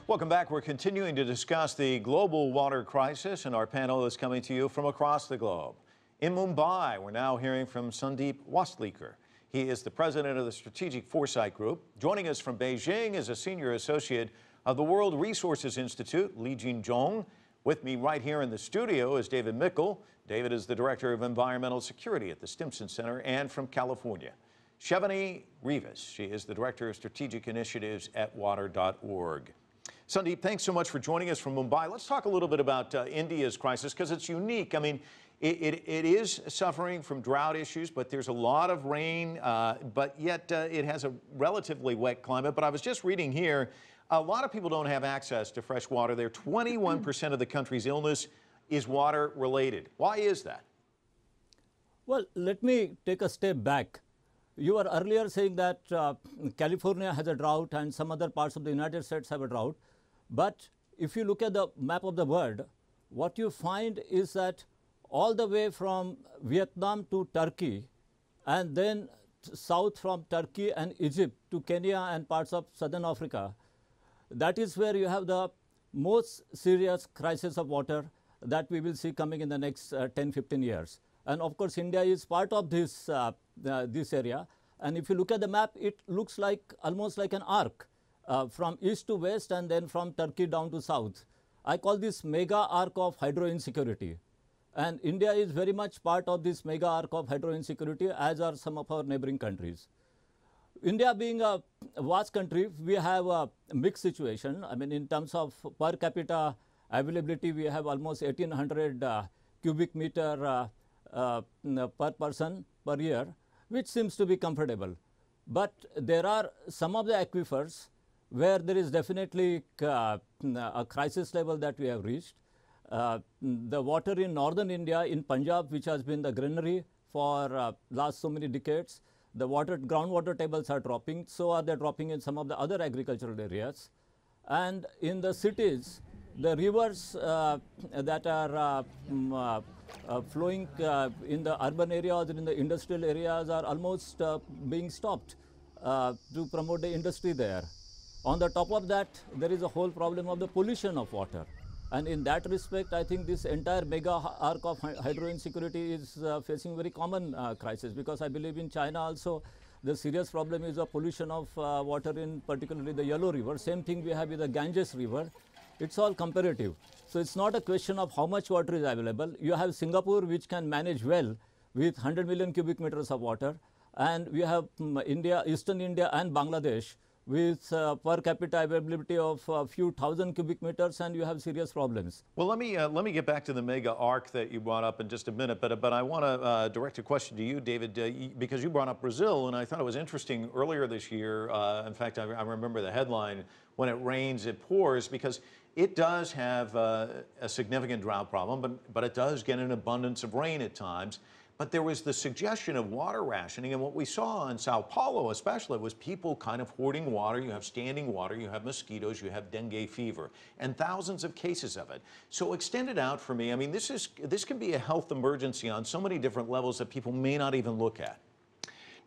Welcome back. We're continuing to discuss the global water crisis, and our panel is coming to you from across the globe. In Mumbai, we're now hearing from Sandeep Wastlikar. He is the president of the Strategic Foresight Group. Joining us from Beijing is a senior associate of the World Resources Institute, Li Jinzhong. With me right here in the studio is David Mickle. David is the director of environmental security at the Stimson Center, and from California, Shivani Rivas. She is the director of strategic initiatives at water.org. Sandeep, thanks so much for joining us from Mumbai. Let's talk a little bit about India's crisis, because it's unique. I mean, it is suffering from drought issues, but there's a lot of rain, but yet it has a relatively wet climate. But I was just reading here, a lot of people don't have access to fresh water there. 21% of the country's illness is water related. Why is that? Well, let me take a step back. You were earlier saying that California has a drought and some other parts of the United States have a drought. But if you look at the map of the world, what you find is that all the way from Vietnam to Turkey, and then south from Turkey and Egypt to Kenya and parts of southern Africa, that is where you have the most serious crisis of water that we will see coming in the next 10-15 years. And of course, India is part of this, this area. And if you look at the map, it looks like almost like an arc from east to west and then from Turkey down to south. I call this mega arc of hydro insecurity. And India is very much part of this mega arc of hydro insecurity, as are some of our neighboring countries. India being a vast country, we have a mixed situation. I mean, in terms of per capita availability, we have almost 1,800 cubic meter per person per year, which seems to be comfortable. But there are some of the aquifers where there is definitely a crisis level that we have reached. The water in northern India, in Punjab, which has been the granary for last so many decades, the groundwater tables are dropping. So are they dropping in some of the other agricultural areas. And in the cities, the rivers that are flowing in the urban areas and in the industrial areas are almost being stopped to promote the industry there. On the top of that, there is a whole problem of the pollution of water. And in that respect, I think this entire mega arc of hydro insecurity is facing very common crisis, because I believe in China also the serious problem is the pollution of water, in particularly the Yellow River. Same thing we have with the Ganges River. It's all comparative. So it's not a question of how much water is available. You have Singapore, which can manage well with 100 million cubic meters of water. And we have India, Eastern India and Bangladesh with per capita availability of a few thousand cubic meters, and you have serious problems. Well, let me get back to the mega arc that you brought up in just a minute, but I want to direct a question to you, David, because you brought up Brazil, and I thought it was interesting earlier this year. In fact, I remember the headline, "When it rains, it pours," because it does have a significant drought problem, but it does get an abundance of rain at times. But there was the suggestion of water rationing, and what we saw in Sao Paulo especially was people kind of hoarding water. You have standing water, you have mosquitoes, you have dengue fever, and thousands of cases of it. So extend it out for me. I mean, this can be a health emergency on so many different levels that people may not even look at.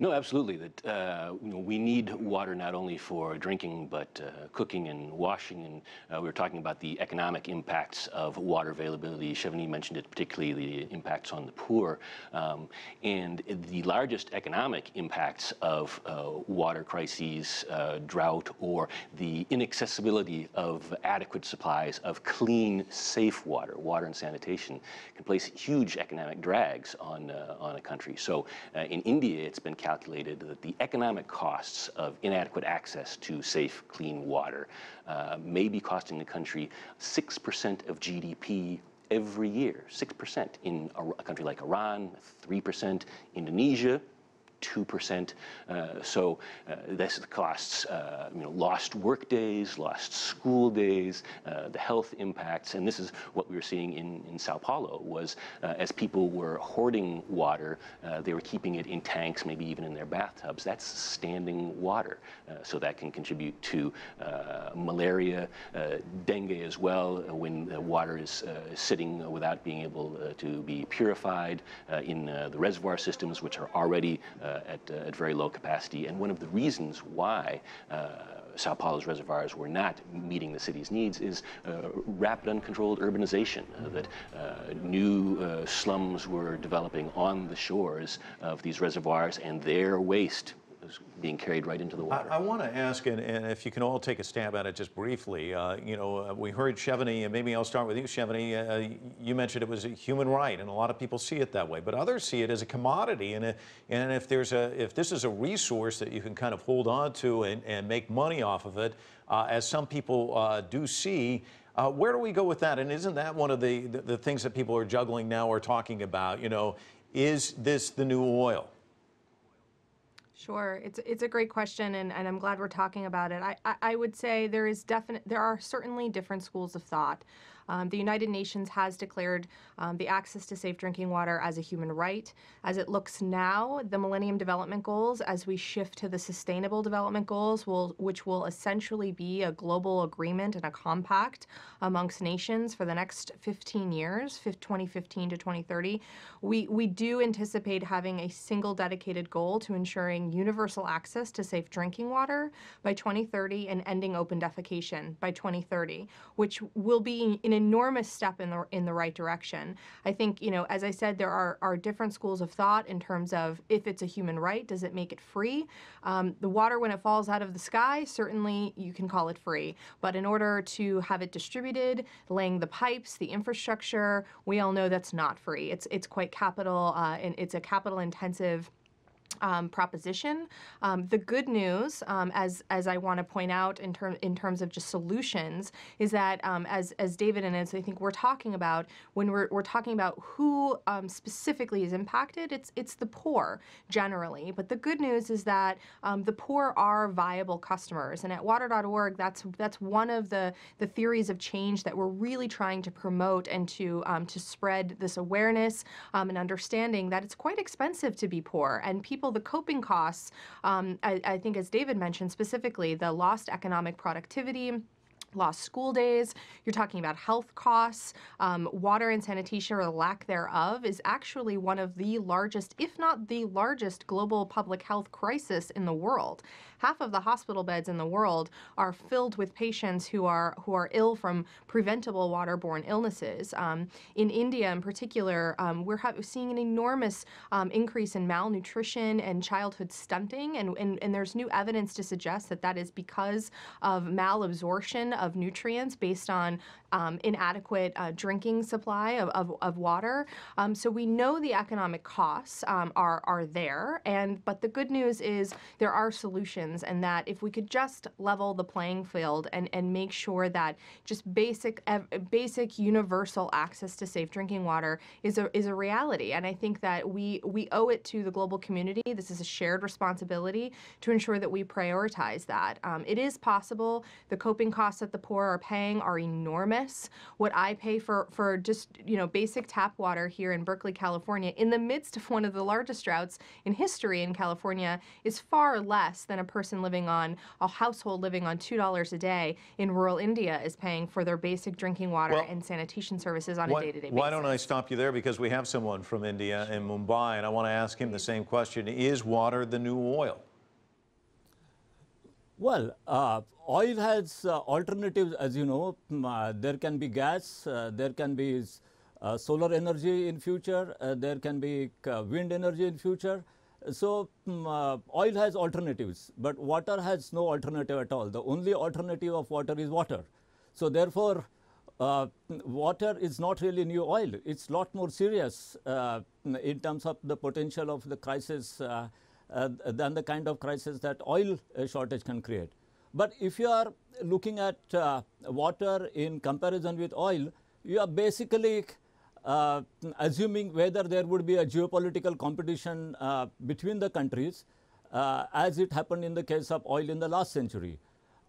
No, absolutely. That we need water not only for drinking, but cooking and washing. And we were talking about the economic impacts of water availability. Shivani mentioned it, particularly the impacts on the poor. And the largest economic impacts of water crises, drought, or the inaccessibility of adequate supplies of clean, safe water, water and sanitation, can place huge economic drags on a country. So in India, it's been calculated that the economic costs of inadequate access to safe, clean water may be costing the country 6% of GDP every year. 6% in a country like Iran, 3%, Indonesia, 2%. So this costs lost work days, lost school days, the health impacts, and this is what we were seeing in Sao Paulo was as people were hoarding water, they were keeping it in tanks, maybe even in their bathtubs. That's standing water, so that can contribute to malaria, dengue as well, when the water is sitting without being able to be purified in the reservoir systems, which are already at very low capacity. And one of the reasons why Sao Paulo's reservoirs were not meeting the city's needs is rapid uncontrolled urbanization, that new slums were developing on the shores of these reservoirs, and their waste is being carried right into the water. I want to ask, and if you can all take a stab at it just briefly, we heard Chevany, and maybe I'll start with you, Chevany. You mentioned it was a human right, and a lot of people see it that way, but others see it as a commodity, and if this is a resource that you can kind of hold on to and make money off of it, as some people do see, where do we go with that? And isn't that one of the things that people are juggling now or talking about? Is this the new oil? Sure, it's a great question, and I'm glad we're talking about it. I would say there are certainly different schools of thought. The United Nations has declared the access to safe drinking water as a human right. As it looks now, the Millennium Development Goals, as we shift to the Sustainable Development Goals, which will essentially be a global agreement and a compact amongst nations for the next 15 years, 2015 to 2030, we do anticipate having a single dedicated goal to ensuring universal access to safe drinking water by 2030 and ending open defecation by 2030, which will be an enormous step in the right direction. I think, as I said, there are different schools of thought in terms of if it's a human right, does it make it free? The water, when it falls out of the sky, certainly you can call it free. But in order to have it distributed, laying the pipes, the infrastructure, we all know that's not free. It's quite capital, and it's a capital intensive proposition. The good news, as I want to point out in terms of just solutions, is that as David and as I think we're talking about, when we're talking about who specifically is impacted, it's the poor generally. But the good news is that the poor are viable customers, and at water.org, that's one of the theories of change that we're really trying to promote and to spread this awareness and understanding that it's quite expensive to be poor, and the coping costs, I think as David mentioned specifically, the lost economic productivity, lost school days, you're talking about health costs, water and sanitation or the lack thereof is actually one of the largest, if not the largest, global public health crisis in the world. Half of the hospital beds in the world are filled with patients who are ill from preventable waterborne illnesses. In India in particular, we're seeing an enormous increase in malnutrition and childhood stunting, and there's new evidence to suggest that is because of malabsorption of nutrients based on inadequate drinking supply of water. So we know the economic costs are there, but the good news is there are solutions, and that if we could just level the playing field and make sure that just basic universal access to safe drinking water is a reality. And I think that we owe it to the global community. This is a shared responsibility to ensure that we prioritize that. It is possible. The coping costs that the poor are paying are enormous. What I pay for just basic tap water here in Berkeley, California, in the midst of one of the largest droughts in history in California, is far less than a household living on $2 a day in rural India is paying for their basic drinking water and sanitation services on a day-to-day basis. Why don't I stop you there, because we have someone from India in Mumbai, and I want to ask him the same question. Is water the new oil? Well, oil has alternatives, as you know. There can be gas, there can be solar energy in future, there can be wind energy in future. So oil has alternatives, but water has no alternative at all. The only alternative of water is water. So therefore, water is not really new oil. It's a lot more serious in terms of the potential of the crisis than the kind of crisis that oil shortage can create. But if you are looking at water in comparison with oil, you are basically assuming whether there would be a geopolitical competition between the countries, as it happened in the case of oil in the last century.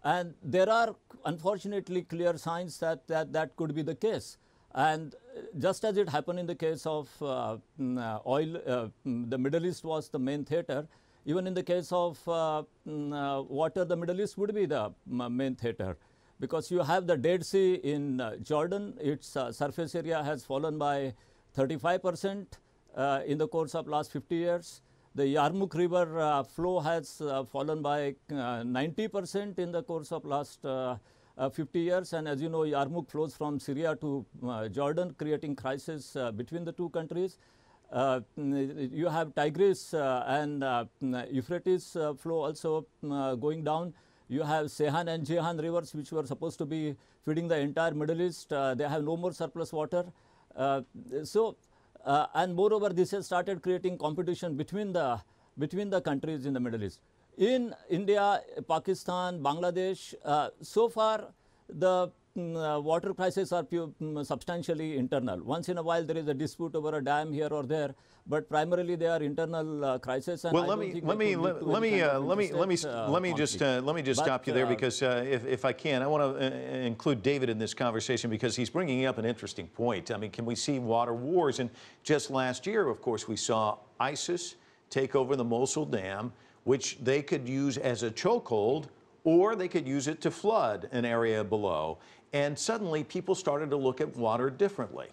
And there are unfortunately clear signs that could be the case. And just as it happened in the case of oil, the Middle East was the main theater. Even in the case of water, the Middle East would be the main theater, because you have the Dead Sea in Jordan. Its surface area has fallen by 35% in the course of last 50 years. The Yarmouk River flow has fallen by 90% in the course of last 50 years, and as you know, Yarmouk flows from Syria to Jordan, creating crisis between the two countries. You have Tigris and Euphrates flow also going down. You have Sehan and Jehan rivers, which were supposed to be feeding the entire Middle East. They have no more surplus water. And moreover, this has started creating competition between the countries in the Middle East. In India, Pakistan, Bangladesh, so far the water crises are substantially internal. Once in a while there is a dispute over a dam here or there, but primarily they are internal crises. And well, let me just stop you there, because if I can, I want to include David in this conversation, because he's bringing up an interesting point. I mean, can we see water wars? And just last year, of course, we saw ISIS take over the Mosul Dam, which they could use as a chokehold, or they could use it to flood an area below. And suddenly people started to look at water differently.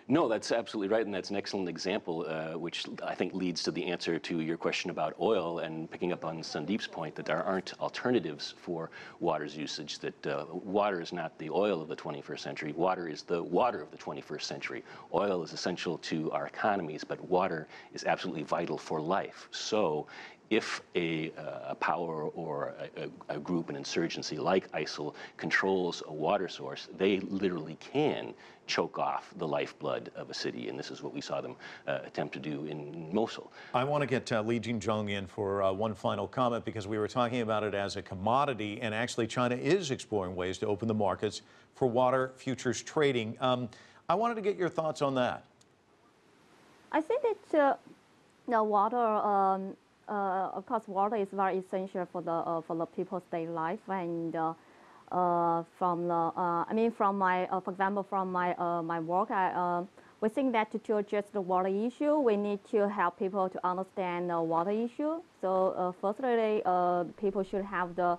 No, that's absolutely right, and that's an excellent example, which I think leads to the answer to your question about oil, and picking up on Sandeep's point that there aren't alternatives for water's usage, that water is not the oil of the 21st century, water is the water of the 21st century. Oil is essential to our economies, but water is absolutely vital for life. So if a power or a group, an insurgency like ISIL, controls a water source, they literally can choke off the lifeblood of a city, and this is what we saw them attempt to do in Mosul. I want to get Li Jinzhong in for one final comment, because we were talking about it as a commodity, and actually China is exploring ways to open the markets for water futures trading. I wanted to get your thoughts on that. I think that the water, of course, water is very essential for the people's daily life, and from my, for example, from my work, we think that to address the water issue, we need to help people to understand the water issue. So firstly, people should have the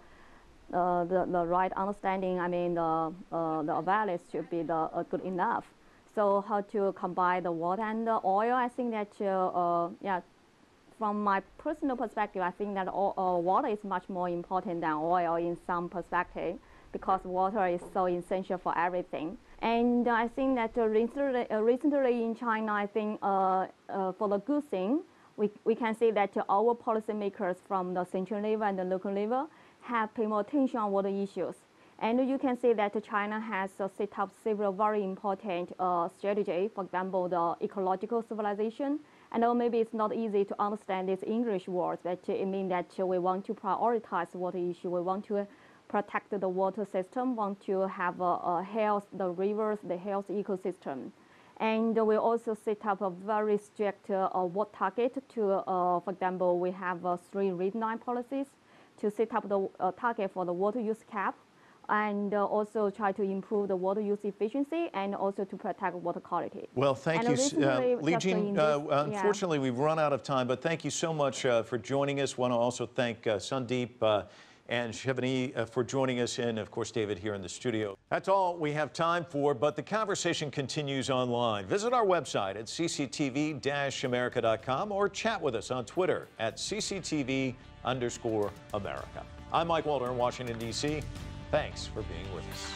right understanding. I mean, the awareness should be good enough. So how to combine the water and the oil? I think that yeah. From my personal perspective, I think that water is much more important than oil in some perspective, because water is so essential for everything. And I think that recently in China, I think for the good thing, we can see that our policymakers from the central level and the local level have paid more attention on water issues. And you can see that China has set up several very important strategies, for example, the ecological civilization. I know maybe it's not easy to understand these English words, but it means that we want to prioritize water issue. We want to protect the water system, want to have a health, the rivers, the health ecosystem. And we also set up a very strict water target to, for example, we have 3 red line policies to set up the target for the water use cap, and also try to improve the water use efficiency, and also to protect water quality. Well, thank you, Li Jin. Unfortunately, we've run out of time, but thank you so much for joining us. Want to also thank Sandeep and Shivani for joining us, and of course David here in the studio. That's all we have time for, but the conversation continues online. Visit our website at cctv-america.com, or chat with us on Twitter at cctv_America. I'm Mike Walter in Washington, D.C. Thanks for being with us.